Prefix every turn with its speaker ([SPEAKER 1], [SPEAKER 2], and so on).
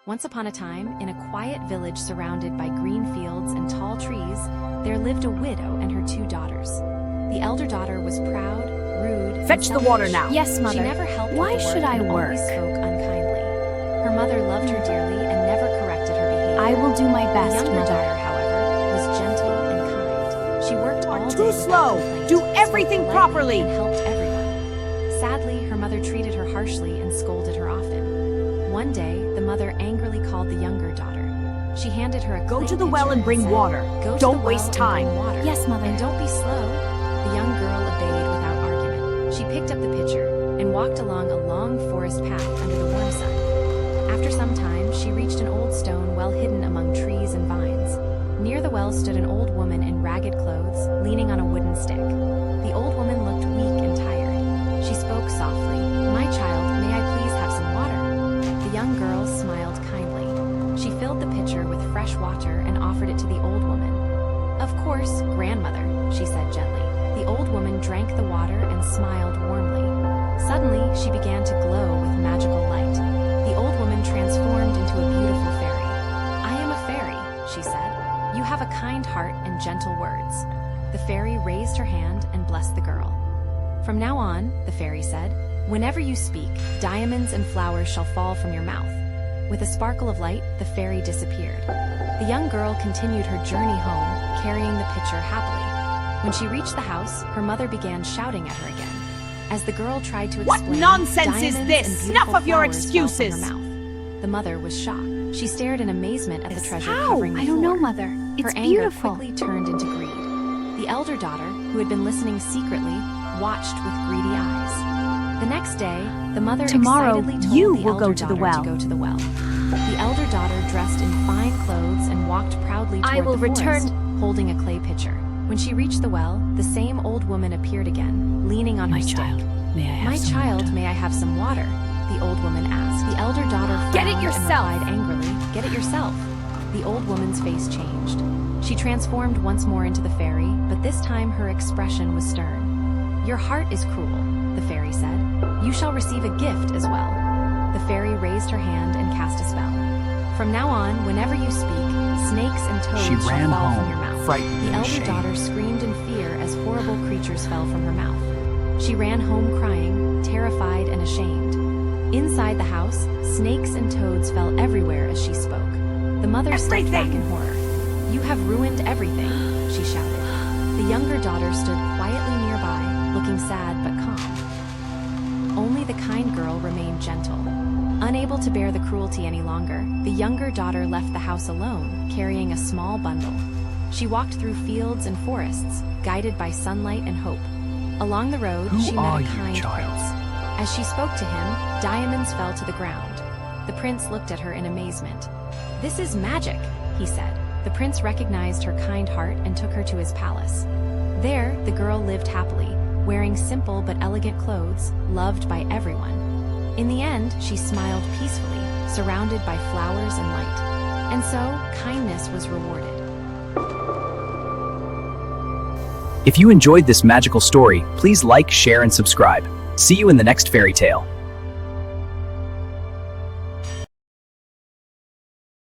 [SPEAKER 1] Once upon a time, in a quiet village surrounded by green fields and tall trees, there lived a widow and her two daughters. The elder daughter was proud, rude,
[SPEAKER 2] Fetch the water now.
[SPEAKER 3] Yes, Mother.
[SPEAKER 1] She never helped
[SPEAKER 3] Why
[SPEAKER 1] with the
[SPEAKER 3] should
[SPEAKER 1] work
[SPEAKER 3] I
[SPEAKER 1] and
[SPEAKER 3] work?
[SPEAKER 1] always spoke unkindly. Her mother loved her dearly and never corrected her behavior.
[SPEAKER 3] I will do my
[SPEAKER 1] The
[SPEAKER 3] best,
[SPEAKER 1] younger
[SPEAKER 3] Mother.
[SPEAKER 1] daughter, however, was gentle and kind. She worked all day
[SPEAKER 2] Too
[SPEAKER 1] without
[SPEAKER 2] slow.
[SPEAKER 1] complaint,
[SPEAKER 2] Do
[SPEAKER 1] spoke
[SPEAKER 2] everything
[SPEAKER 1] politely,
[SPEAKER 2] properly.
[SPEAKER 1] and helped everyone. Sadly, her mother treated her harshly and scolded her often. One day, the mother angrily called the younger daughter. She handed her a
[SPEAKER 2] Go
[SPEAKER 1] clay
[SPEAKER 2] to the well
[SPEAKER 1] pitcher
[SPEAKER 2] and bring
[SPEAKER 1] said,
[SPEAKER 2] water.
[SPEAKER 1] "Go to
[SPEAKER 2] Don't
[SPEAKER 1] the
[SPEAKER 2] waste
[SPEAKER 1] well and
[SPEAKER 2] time."
[SPEAKER 1] bring water.
[SPEAKER 3] Yes, Mother.
[SPEAKER 1] And don't be slow." The young girl obeyed without argument. She picked up the pitcher and walked along a long forest path under the warm sun. After some time, she reached an old stone well hidden among trees and vines. Near the well stood an old woman in ragged clothes, leaning on a wooden stick. The old woman looked weak and tired. She spoke softly, "My child, may I please have some water?" The young girl smiled kindly. She filled the pitcher with fresh water and offered it to the old woman. "Of course, grandmother," she said gently. The old woman drank the water and smiled warmly. Suddenly, she began to glow with magical light. The old woman transformed into a beautiful fairy. "I am a fairy," she said. "You have a kind heart and gentle words." The fairy raised her hand and blessed the girl. "From now on," the fairy said, "whenever you speak, diamonds and flowers shall fall from your mouth." With a sparkle of light, the fairy disappeared. The young girl continued her journey home, carrying the pitcher happily. When she reached the house, her mother began shouting at her again. As the girl tried to
[SPEAKER 2] What
[SPEAKER 1] explain,
[SPEAKER 2] nonsense is
[SPEAKER 1] diamonds
[SPEAKER 2] this?
[SPEAKER 1] and beautiful
[SPEAKER 2] Enough of your
[SPEAKER 1] flowers fell from
[SPEAKER 2] excuses.
[SPEAKER 1] her mouth. The mother was shocked. She stared in amazement at the treasure
[SPEAKER 3] How?
[SPEAKER 1] covering the
[SPEAKER 3] I don't know,
[SPEAKER 1] floor.
[SPEAKER 3] Mother. It's
[SPEAKER 1] Her anger
[SPEAKER 3] beautiful.
[SPEAKER 1] quickly turned into greed. The elder daughter, who had been listening secretly, watched with greedy eyes. The next day, the mother
[SPEAKER 3] Tomorrow,
[SPEAKER 1] excitedly told
[SPEAKER 3] you
[SPEAKER 1] the
[SPEAKER 3] will
[SPEAKER 1] elder
[SPEAKER 3] go to the
[SPEAKER 1] daughter
[SPEAKER 3] well.
[SPEAKER 1] to go to the well. The elder daughter dressed in fine clothes and walked proudly toward
[SPEAKER 3] I will
[SPEAKER 1] the forest,
[SPEAKER 3] return.
[SPEAKER 1] holding a clay pitcher. When she reached the well, the same old woman appeared again, leaning on her stick.
[SPEAKER 3] may I
[SPEAKER 1] "My child, may I have some water?" the old woman asked. The elder daughter
[SPEAKER 3] Get it
[SPEAKER 1] frowned
[SPEAKER 3] yourself.
[SPEAKER 1] and replied angrily, "Get it yourself." The old woman's face changed. She transformed once more into the fairy, but this time her expression was stern. "Your heart is cruel," the fairy said. "You shall receive a gift as well." The fairy raised her hand and cast a spell. "From now on, whenever you speak, snakes and toads
[SPEAKER 4] She
[SPEAKER 1] shall
[SPEAKER 4] ran
[SPEAKER 1] fall
[SPEAKER 4] home,
[SPEAKER 1] from your mouth."
[SPEAKER 4] frightened
[SPEAKER 1] The
[SPEAKER 4] and
[SPEAKER 1] elder
[SPEAKER 4] ashamed.
[SPEAKER 1] daughter screamed in fear as horrible creatures fell from her mouth. She ran home crying, terrified and ashamed. Inside the house, snakes and toads fell everywhere as she spoke. The mother stepped back in horror. "You have ruined everything," she shouted. The younger daughter stood quietly nearby, looking sad but calm. Only the kind girl remained gentle. Unable to bear the cruelty any longer, the younger daughter left the house alone, carrying a small bundle. She walked through fields and forests, guided by sunlight and hope. Along the road,
[SPEAKER 4] Who
[SPEAKER 1] she met
[SPEAKER 4] are
[SPEAKER 1] a
[SPEAKER 4] you,
[SPEAKER 1] kind
[SPEAKER 4] child?
[SPEAKER 1] prince. As she spoke to him, diamonds fell to the ground. The prince looked at her in amazement. "This is magic," he said. The prince recognized her kind heart and took her to his palace. There, the girl lived happily, wearing simple but elegant clothes, loved by everyone. In the end, she smiled peacefully, surrounded by flowers and light. And so, kindness was rewarded.
[SPEAKER 4] If you enjoyed this magical story, please like, share, and subscribe. See you in the next fairy tale.